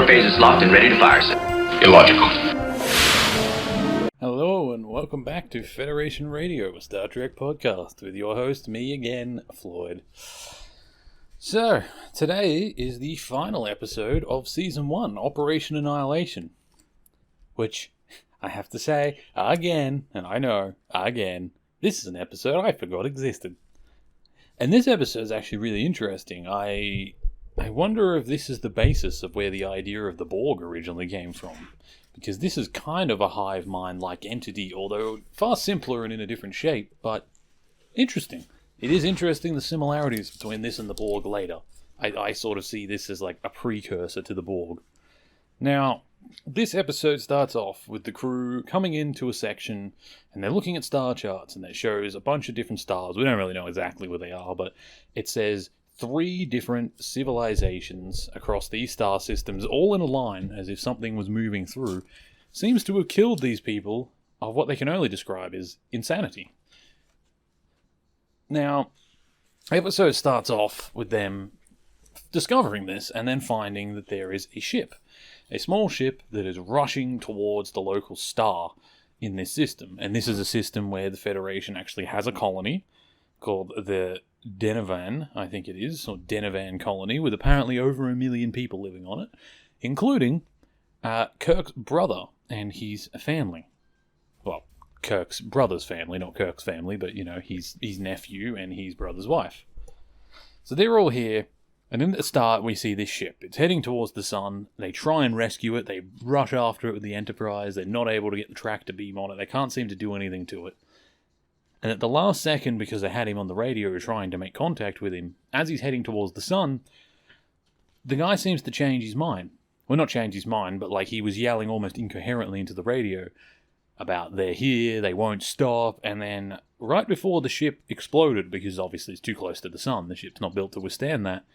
phase is locked and ready to fire, sir. Illogical. Hello and welcome back to Federation Radio, a Star Trek podcast with your host, me again, Floyd. So, today is the final episode of Season 1, Operation Annihilation. Which, I have to say, again, and I know, again, this is an episode I forgot existed. And this episode is actually really interesting. I wonder if this is the basis of where the idea of the Borg originally came from. Because this is kind of a hive mind-like entity, although far simpler and in a different shape, but interesting. It is interesting the similarities between this and the Borg later. I sort of see this as like a precursor to the Borg. Now, this episode starts off with the crew coming into a section, and they're looking at star charts, and it shows a bunch of different stars. We don't really know exactly what they are, but it says 3 different civilizations across these star systems, all in a line, as if something was moving through, seems to have killed these people of what they can only describe as insanity. Now, the episode starts off with them discovering this, and then finding that there is a ship. A small ship that is rushing towards the local star in this system. And this is a system where the Federation actually has a colony called the Denovan, I think it is, or Denovan colony, with apparently over 1 million people living on it, including Kirk's brother and his family. Well, Kirk's brother's family, not Kirk's family, but, you know, his nephew and his brother's wife. So they're all here. And then at the start, we see this ship. It's heading towards the sun. They try and rescue it. They rush after it with the Enterprise. They're not able to get the tractor beam on it. They can't seem to do anything to it. And at the last second, because they had him on the radio trying to make contact with him, as he's heading towards the sun, the guy seems to change his mind. Well, not change his mind, but like he was yelling almost incoherently into the radio about they're here, they won't stop, and then right before the ship exploded, because obviously it's too close to the sun, the ship's not built to withstand that,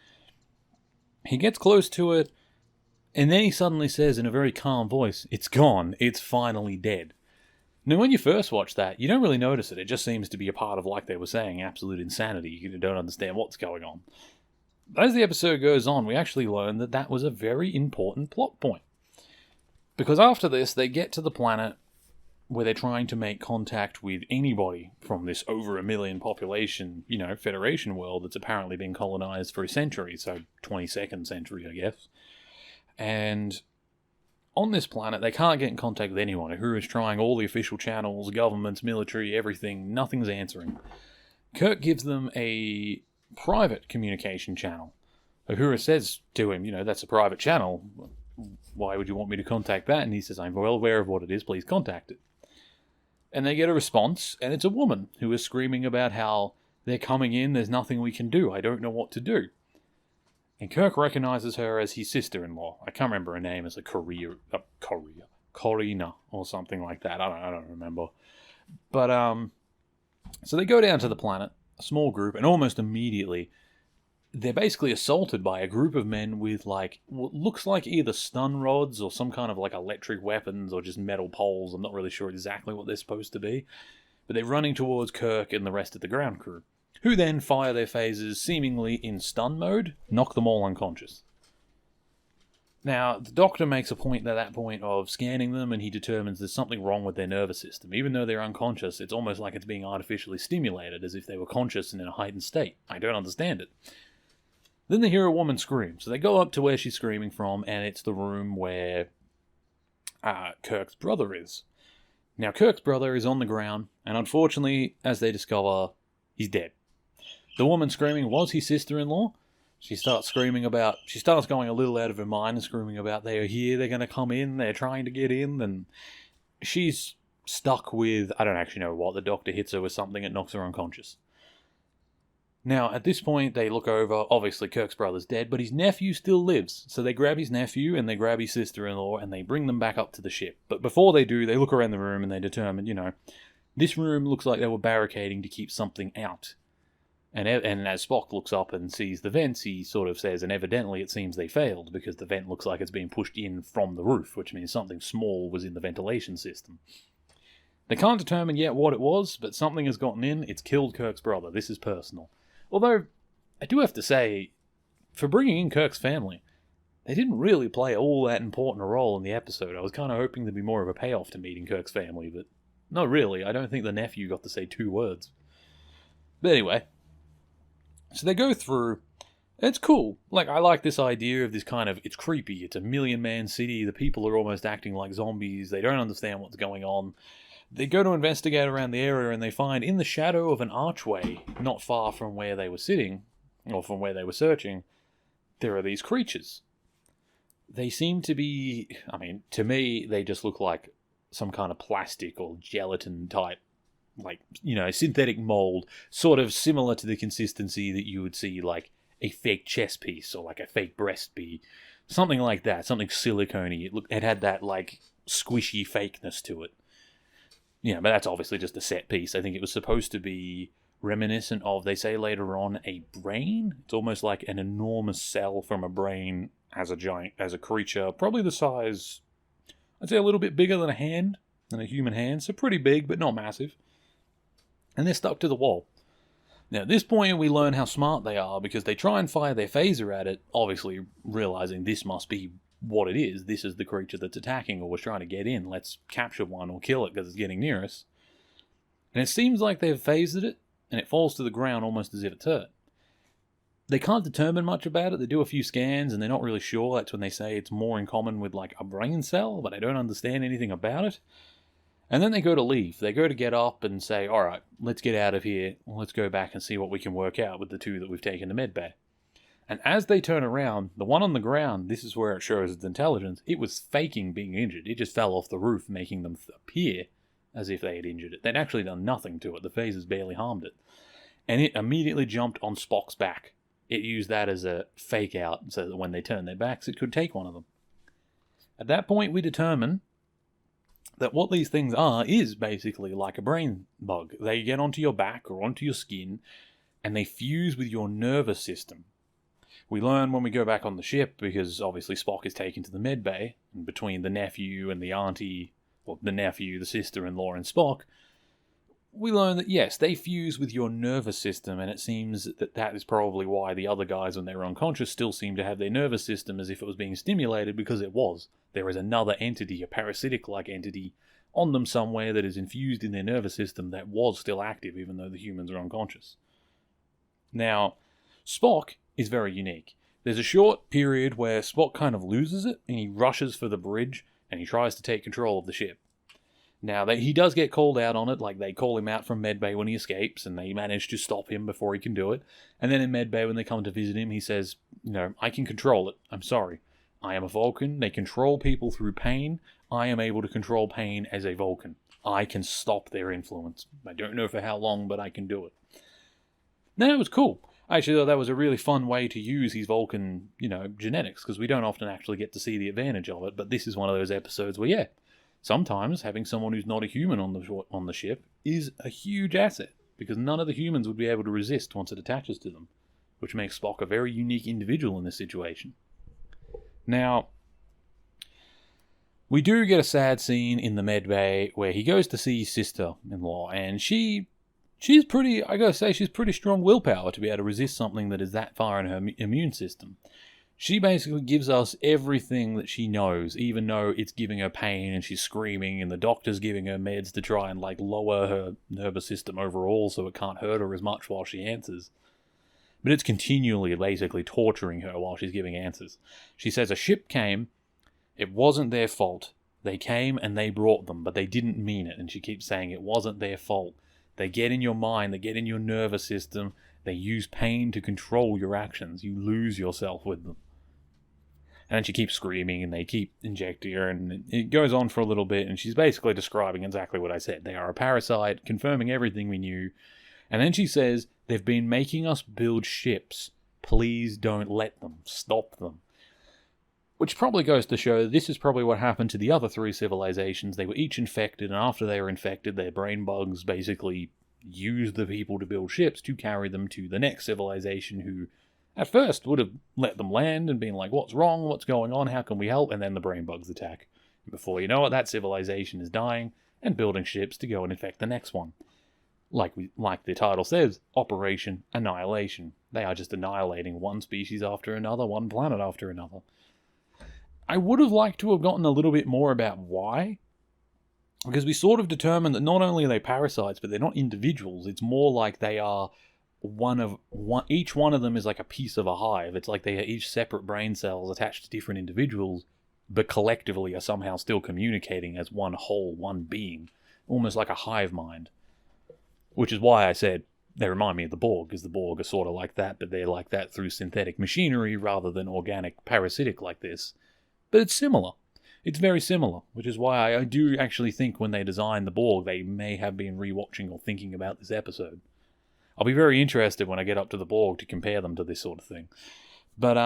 he gets close to it, and then he suddenly says in a very calm voice, "It's gone, it's finally dead." Now, when you first watch that, you don't really notice it. It just seems to be a part of, like they were saying, absolute insanity. You don't understand what's going on. As the episode goes on, we actually learn that that was a very important plot point. Because after this, they get to the planet where they're trying to make contact with anybody from this over 1 million population, you know, Federation world that's apparently been colonized for a century, so 22nd century, I guess. And on this planet, they can't get in contact with anyone. Uhura is trying all the official channels, governments, military, everything. Nothing's answering. Kirk gives them a private communication channel. Uhura says to him, you know, that's a private channel. Why would you want me to contact that? And he says, I'm well aware of what it is. Please contact it. And they get a response, and it's a woman who is screaming about how they're coming in, there's nothing we can do, I don't know what to do. And Kirk recognizes her as his sister-in-law. I can't remember her name, as a Corina, or something like that. I don't remember. But, so they go down to the planet, a small group, and almost immediately, they're basically assaulted by a group of men with, like, what looks like either stun rods or some kind of, like, electric weapons or just metal poles. I'm not really sure exactly what they're supposed to be. But they're running towards Kirk and the rest of the ground crew, who then fire their phasers seemingly in stun mode, knock them all unconscious. Now, the Doctor makes a point at that point of scanning them, and he determines there's something wrong with their nervous system. Even though they're unconscious, it's almost like it's being artificially stimulated, as if they were conscious and in a heightened state. I don't understand it. Then they hear a woman scream, so they go up to where she's screaming from, and it's the room where Kirk's brother is. Now, Kirk's brother is on the ground, and unfortunately, as they discover, he's dead. The woman screaming was his sister-in-law. She starts going a little out of her mind and screaming about they're here, they're going to come in, they're trying to get in, and she's stuck with, I don't actually know what, the Doctor hits her with something that knocks her unconscious. Now, at this point, they look over, obviously Kirk's brother's dead, but his nephew still lives. So they grab his nephew and they grab his sister-in-law and they bring them back up to the ship. But before they do, they look around the room and they determine, you know, this room looks like they were barricading to keep something out. And as Spock looks up and sees the vents, he sort of says, and evidently it seems they failed, because the vent looks like it's being pushed in from the roof, which means something small was in the ventilation system. They can't determine yet what it was, but something has gotten in, it's killed Kirk's brother, this is personal. Although, I do have to say, for bringing in Kirk's family, they didn't really play all that important a role in the episode. I was kind of hoping there'd be more of a payoff to meeting Kirk's family, but not really. I don't think the nephew got to say 2 words. But anyway, so they go through. It's cool. Like, I like this idea of this kind of, it's creepy. It's a million-man city. The people are almost acting like zombies. They don't understand what's going on. They go to investigate around the area, and they find in the shadow of an archway, not far from where they were sitting, or from where they were searching, there are these creatures. They seem to be, I mean, to me, they just look like some kind of plastic or gelatin type, like, synthetic mold, sort of similar to the consistency that you would see, like, a fake chest piece or like a fake breast be. Something like that, something silicone-y. It had that, like, squishy fakeness to it. But that's obviously just a set piece. I think it was supposed to be reminiscent of, they say later on, a brain. It's almost like an enormous cell from a brain as a creature, probably the size, I'd say a little bit bigger than a human hand, so pretty big, but not massive. And they're stuck to the wall. Now, at this point, we learn how smart they are, because they try and fire their phaser at it, obviously realizing this must be what it is. This is the creature that's attacking or was trying to get in. Let's capture one or kill it because it's getting near us. And it seems like they've phased it, and it falls to the ground almost as if it's hurt. They can't determine much about it. They do a few scans, and they're not really sure. That's when they say it's more in common with, like, a brain cell, but I don't understand anything about it. And then they go to leave. They go to get up and say, all right, let's get out of here. Let's go back and see what we can work out with the 2 that we've taken to medbay. And as they turn around, the one on the ground, this is where it shows its intelligence, it was faking being injured. It just fell off the roof, making them appear as if they had injured it. They'd actually done nothing to it. The phasers barely harmed it. And it immediately jumped on Spock's back. It used that as a fake out so that when they turned their backs, it could take one of them. At that point, we determine that what these things are is basically like a brain bug. They get onto your back or onto your skin, and they fuse with your nervous system. We learn when we go back on the ship, because obviously Spock is taken to the med bay, and between the nephew and the auntie, or the nephew, the sister-in-law, and Spock, we learn that, yes, they fuse with your nervous system, and it seems that is probably why the other guys, when they were unconscious, still seem to have their nervous system as if it was being stimulated, because it was. There is another entity, a parasitic-like entity, on them somewhere that is infused in their nervous system that was still active, even though the humans are unconscious. Now, Spock is very unique. There's a short period where Spock kind of loses it, and he rushes for the bridge, and he tries to take control of the ship. Now, he does get called out on it, like they call him out from medbay when he escapes, and they manage to stop him before he can do it. And then in medbay, when they come to visit him, he says, I can control it. I'm sorry. I am a Vulcan. They control people through pain. I am able to control pain as a Vulcan. I can stop their influence. I don't know for how long, but I can do it. Now, it was cool. I actually thought that was a really fun way to use his Vulcan, genetics, because we don't often actually get to see the advantage of it, but this is one of those episodes where, yeah, sometimes having someone who's not a human on the ship is a huge asset, because none of the humans would be able to resist once it attaches to them, which makes Spock a very unique individual in this situation. Now, we do get a sad scene in the medbay where he goes to see his sister-in-law, and she's pretty strong willpower to be able to resist something that is that far in her immune system. She basically gives us everything that she knows, even though it's giving her pain and she's screaming, and the doctor's giving her meds to try and lower her nervous system overall so it can't hurt her as much while she answers. But it's continually basically torturing her while she's giving answers. She says a ship came, it wasn't their fault. They came and they brought them, but they didn't mean it, and she keeps saying it wasn't their fault. They get in your mind, they get in your nervous system, they use pain to control your actions. You lose yourself with them. And then she keeps screaming, and they keep injecting her, and it goes on for a little bit, and she's basically describing exactly what I said. They are a parasite, confirming everything we knew. And then she says, they've been making us build ships. Please don't let them. Stop them. Which probably goes to show this is probably what happened to the other 3 civilizations. They were each infected, and after they were infected, their brain bugs basically used the people to build ships to carry them to the next civilization, who at first would have let them land and been like, what's wrong? What's going on? How can we help? And then the brain bugs attack. And before you know it, that civilization is dying and building ships to go and infect the next one. Like the title says, Operation Annihilation. They are just annihilating one species after another, one planet after another. I would have liked to have gotten a little bit more about why. Because we sort of determined that not only are they parasites, but they're not individuals. It's more like they are each one of them is like a piece of a hive. It's like they are each separate brain cells attached to different individuals, but collectively are somehow still communicating as one whole, one being. Almost like a hive mind. Which is why I said they remind me of the Borg, because the Borg are sort of like that, but they're like that through synthetic machinery rather than organic parasitic like this. But it's similar. It's very similar, which is why I do actually think when they designed the Borg, they may have been rewatching or thinking about this episode. I'll be very interested when I get up to the Borg to compare them to this sort of thing. But,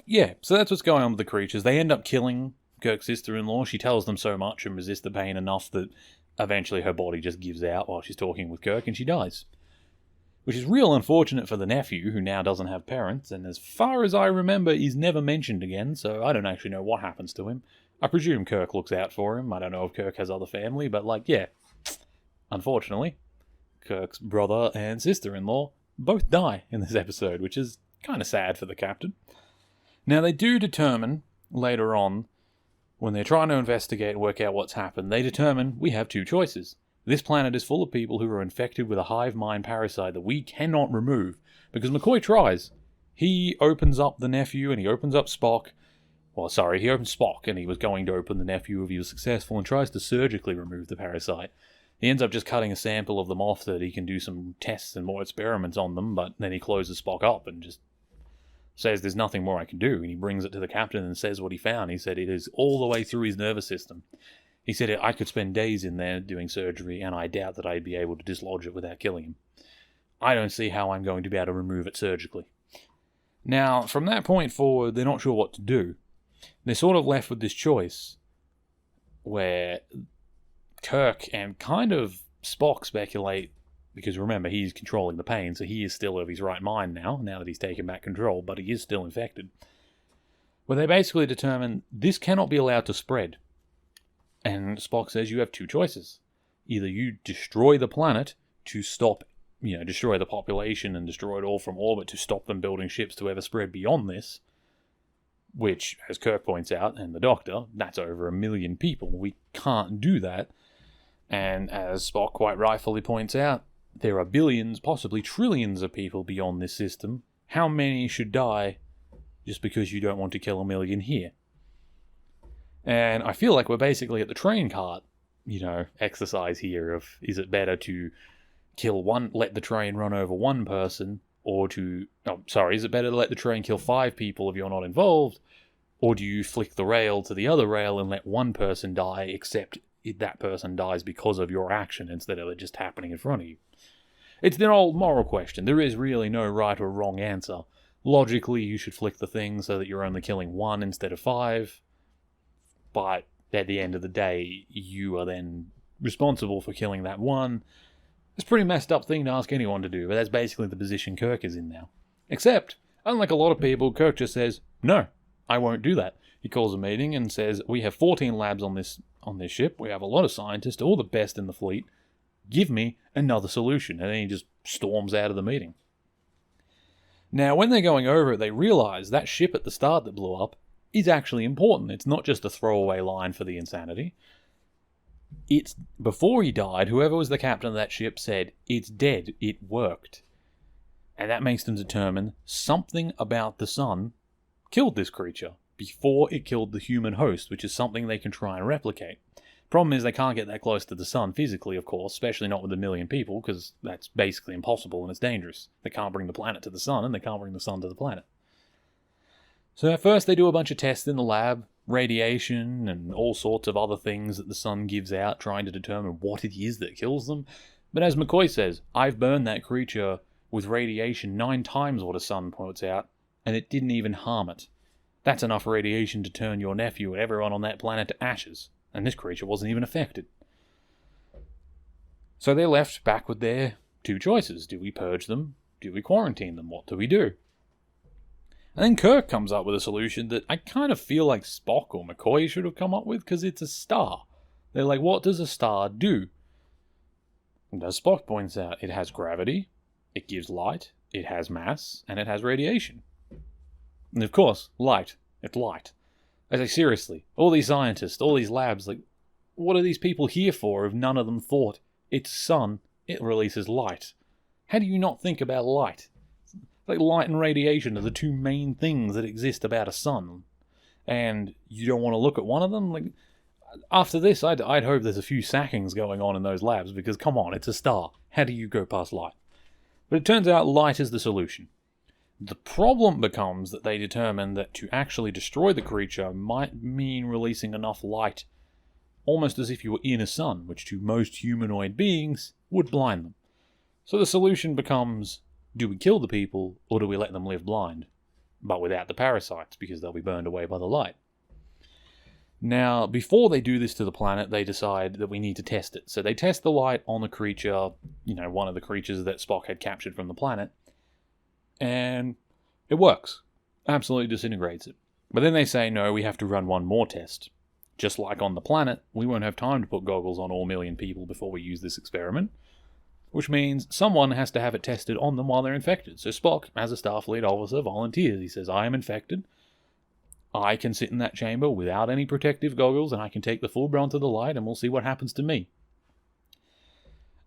yeah, so that's what's going on with the creatures. They end up killing Kirk's sister-in-law. She tells them so much and resists the pain enough that eventually her body just gives out while she's talking with Kirk and she dies. Which is real unfortunate for the nephew, who now doesn't have parents, and as far as I remember, he's never mentioned again, so I don't actually know what happens to him. I presume Kirk looks out for him. I don't know if Kirk has other family, but, like, yeah. Unfortunately, Kirk's brother and sister-in-law both die in this episode, which is kind of sad for the captain. Now, they do determine, later on, when they're trying to investigate and work out what's happened, they determine we have two choices. This planet is full of people who are infected with a hive mind parasite that we cannot remove. Because McCoy tries. He opens up the nephew and he opens up Spock. Well, sorry, he opens Spock and he was going to open the nephew if he was successful and tries to surgically remove the parasite. He ends up just cutting a sample of them off so that he can do some tests and more experiments on them, but then he closes Spock up and just says there's nothing more I can do. And he brings it to the captain and says what he found. He said it is all the way through his nervous system. He said I could spend days in there doing surgery, and I doubt that I'd be able to dislodge it without killing him. I don't see how I'm going to be able to remove it surgically. Now, from that point forward, they're not sure what to do. They're sort of left with this choice where Kirk and kind of Spock speculate, because remember, he's controlling the pain, so he is still of his right mind now that he's taken back control, but he is still infected. Where they basically determine this cannot be allowed to spread. And Spock says you have two choices. Either you destroy the planet to stop, destroy the population and destroy it all from orbit to stop them building ships to ever spread beyond this, which, as Kirk points out, and the Doctor, that's over 1 million people. We can't do that. And as Spock quite rightfully points out, there are billions, possibly trillions of people beyond this system. How many should die just because you don't want to kill 1 million here? And I feel like we're basically at the train cart, exercise here of, is it better to let the train run over one person, or is it better to let the train kill 5 people if you're not involved, or do you flick the rail to the other rail and let one person die, except that person dies because of your action instead of it just happening in front of you? It's an old moral question. There is really no right or wrong answer. Logically, you should flick the thing so that you're only killing 1 instead of 5. But at the end of the day, you are then responsible for killing that 1. It's a pretty messed up thing to ask anyone to do, but that's basically the position Kirk is in now. Except, unlike a lot of people, Kirk just says, no, I won't do that. He calls a meeting and says, we have 14 labs on this ship, we have a lot of scientists, all the best in the fleet, give me another solution. And then he just storms out of the meeting. Now, when they're going over it, they realize that ship at the start that blew up is actually important. It's not just a throwaway line for the insanity. It's, before he died, whoever was the captain of that ship said, it's dead, it worked. And that makes them determine something about the sun killed this creature before it killed the human host, which is something they can try and replicate. Problem is they can't get that close to the sun physically, of course, especially not with 1 million people, because that's basically impossible and it's dangerous. They can't bring the planet to the sun, and they can't bring the sun to the planet. So at first they do a bunch of tests in the lab, radiation and all sorts of other things that the sun gives out, trying to determine what it is that kills them. But as McCoy says, I've burned that creature with radiation 9 times what a sun puts out, and it didn't even harm it. That's enough radiation to turn your nephew and everyone on that planet to ashes, and this creature wasn't even affected. So they're left back with their 2 choices. Do we purge them? Do we quarantine them? What do we do? And then Kirk comes up with a solution that I kind of feel like Spock or McCoy should have come up with, because it's a star. They're like, what does a star do? And as Spock points out, it has gravity, it gives light, it has mass, and it has radiation. And of course, light. It's light. I say, seriously, all these scientists, all these labs, like, what are these people here for if none of them thought its sun, it releases light? How do you not think about light? Like, light and radiation are the two main things that exist about a sun. And you don't want to look at one of them? Like, after this, I'd hope there's a few sackings going on in those labs, because, come on, it's a star. How do you go past light? But it turns out light is the solution. The problem becomes that they determine that to actually destroy the creature might mean releasing enough light, almost as if you were in a sun, which to most humanoid beings would blind them. So the solution becomes, do we kill the people, or do we let them live blind? But without the parasites, because they'll be burned away by the light. Now, before they do this to the planet, they decide that we need to test it. So they test the light on the creature, one of the creatures that Spock had captured from the planet, and it works. Absolutely disintegrates it. But then they say, no, we have to run one more test. Just like on the planet, we won't have time to put goggles on all million people before we use this experiment. Which means someone has to have it tested on them while they're infected. So Spock, as a Starfleet officer, volunteers. He says, I am infected. I can sit in that chamber without any protective goggles, and I can take the full brunt of the light, and we'll see what happens to me.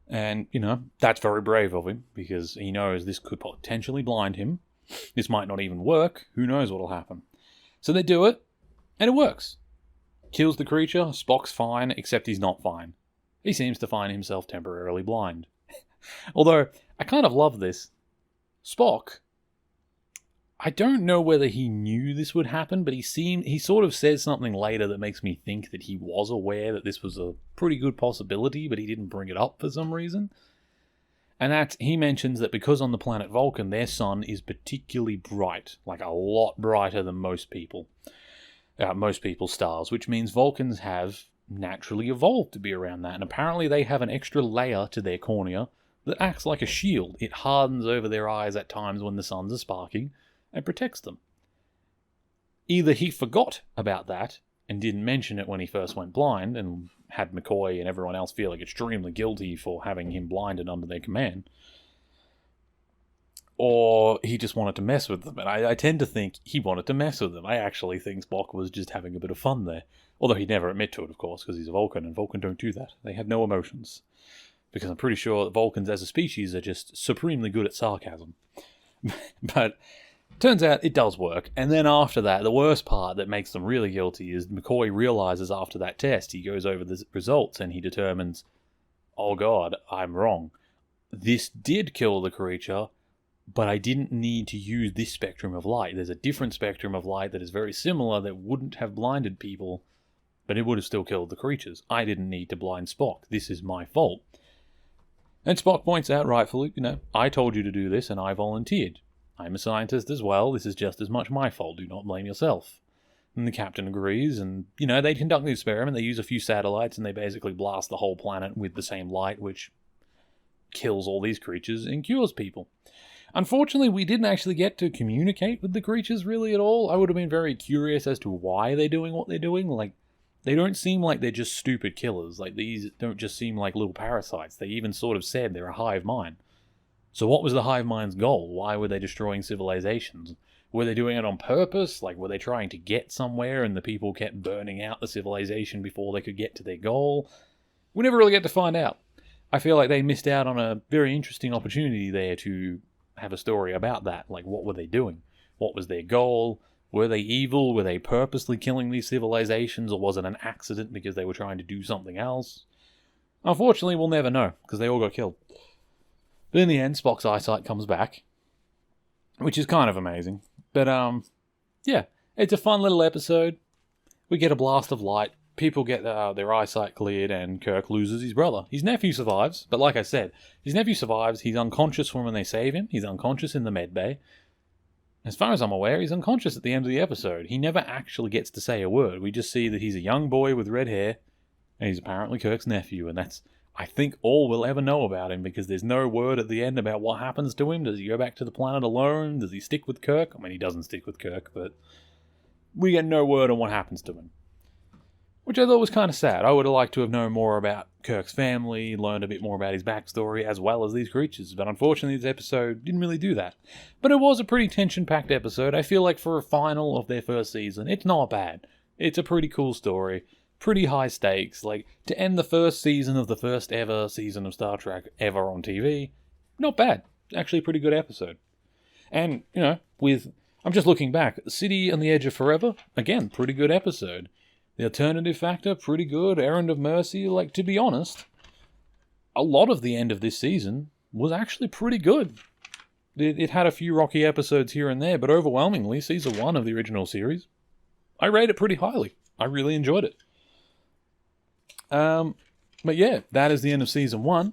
And, that's very brave of him, because he knows this could potentially blind him. This might not even work. Who knows what'll happen? So they do it, and it works. Kills the creature. Spock's fine, except he's not fine. He seems to find himself temporarily blind. Although, I kind of love this. Spock, I don't know whether he knew this would happen, but he sort of says something later that makes me think that he was aware that this was a pretty good possibility, but he didn't bring it up for some reason. And he mentions that because on the planet Vulcan, their sun is particularly bright, like a lot brighter than most people's stars, which means Vulcans have naturally evolved to be around that. And apparently they have an extra layer to their cornea that acts like a shield. It hardens over their eyes at times when the suns are sparking, and protects them. Either he forgot about that and didn't mention it when he first went blind and had McCoy and everyone else feeling extremely guilty for having him blinded under their command, or he just wanted to mess with them. And I tend to think he wanted to mess with them. I actually think Spock was just having a bit of fun there. Although he'd never admit to it, of course, because he's a Vulcan, and Vulcan don't do that. They have no emotions. Because I'm pretty sure that Vulcans as a species are just supremely good at sarcasm. But turns out it does work. And then after that, the worst part that makes them really guilty is McCoy realizes after that test, he goes over the results and he determines, oh god, I'm wrong. This did kill the creature, but I didn't need to use this spectrum of light. There's a different spectrum of light that is very similar that wouldn't have blinded people, but it would have still killed the creatures. I didn't need to blind Spock. This is my fault. And Spock points out rightfully, I told you to do this and I volunteered. I'm a scientist as well. This is just as much my fault. Do not blame yourself. And the captain agrees, and, they conduct the experiment. They use a few satellites, and they basically blast the whole planet with the same light, which kills all these creatures and cures people. Unfortunately, we didn't actually get to communicate with the creatures really at all. I would have been very curious as to why they're doing what they're doing. Like, they don't seem like they're just stupid killers. Like, these don't just seem like little parasites. They even sort of said they're a hive mind. So what was the hive mind's goal? Why were they destroying civilizations? Were they doing it on purpose? Like, were they trying to get somewhere and the people kept burning out the civilization before they could get to their goal? We never really get to find out. I feel like they missed out on a very interesting opportunity there to have a story about that. Like, what were they doing? What was their goal? Were they evil? Were they purposely killing these civilizations? Or was it an accident because they were trying to do something else? Unfortunately, we'll never know, because they all got killed. But in the end, Spock's eyesight comes back, which is kind of amazing. But, yeah, it's a fun little episode. We get a blast of light, people get their eyesight cleared, and Kirk loses his brother. His nephew survives, but like I said, his nephew survives. He's unconscious from when they save him. He's unconscious in the med bay. As far as I'm aware, he's unconscious at the end of the episode. He never actually gets to say a word. We just see that he's a young boy with red hair, and he's apparently Kirk's nephew, and that's, I think, all we'll ever know about him, because there's no word at the end about what happens to him. Does he go back to the planet alone? Does he stick with Kirk? I mean, he doesn't stick with Kirk, but we get no word on what happens to him. Which I thought was kind of sad. I would have liked to have known more about Kirk's family, learned a bit more about his backstory, as well as these creatures. But unfortunately, this episode didn't really do that. But it was a pretty tension-packed episode. I feel like for a final of their first season, it's not bad. It's a pretty cool story, pretty high stakes. Like, to end the first season of the first ever season of Star Trek ever on TV, not bad. Actually a pretty good episode. And, I'm just looking back. City on the Edge of Forever, again, pretty good episode. The Alternative Factor, pretty good. Errand of Mercy, like, to be honest, a lot of the end of this season was actually pretty good. It had a few rocky episodes here and there, but overwhelmingly, season 1 of the original series, I rate it pretty highly. I really enjoyed it. But yeah, that is the end of season 1.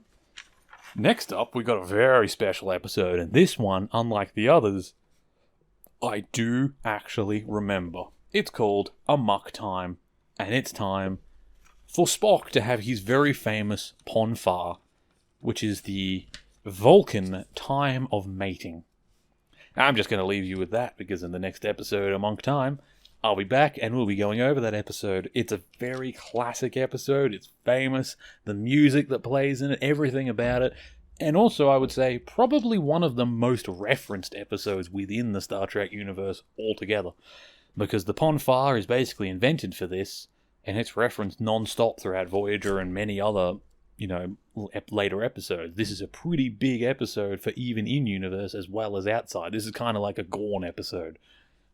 Next up, we got a very special episode, and this one, unlike the others, I do actually remember. It's called Amok Time, and it's time for Spock to have his very famous Ponfar, which is the Vulcan time of mating. I'm just going to leave you with that, because in the next episode, Amok Time, I'll be back and we'll be going over that episode. It's a very classic episode. It's famous. The music that plays in it, everything about it. And also, I would say, probably one of the most referenced episodes within the Star Trek universe altogether. Because the Ponfar is basically invented for this, and it's referenced non-stop throughout Voyager and many other, later episodes. This is a pretty big episode for even in-universe as well as outside. This is kind of like a Gorn episode.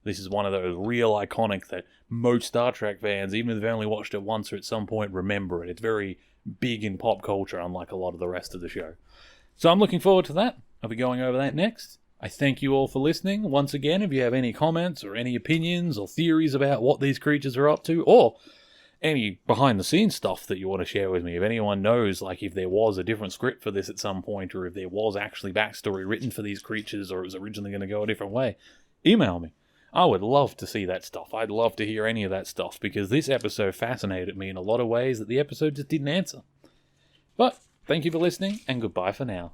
This is one of those real iconic that most Star Trek fans, even if they've only watched it once or at some point, remember it. It's very big in pop culture, unlike a lot of the rest of the show. So I'm looking forward to that. I'll be going over that next. I thank you all for listening. Once again, if you have any comments or any opinions or theories about what these creatures are up to, or any behind-the-scenes stuff that you want to share with me, if anyone knows, like, if there was a different script for this at some point, or if there was actually backstory written for these creatures, or it was originally going to go a different way, email me. I would love to see that stuff. I'd love to hear any of that stuff, because this episode fascinated me in a lot of ways that the episode just didn't answer. But thank you for listening, and goodbye for now.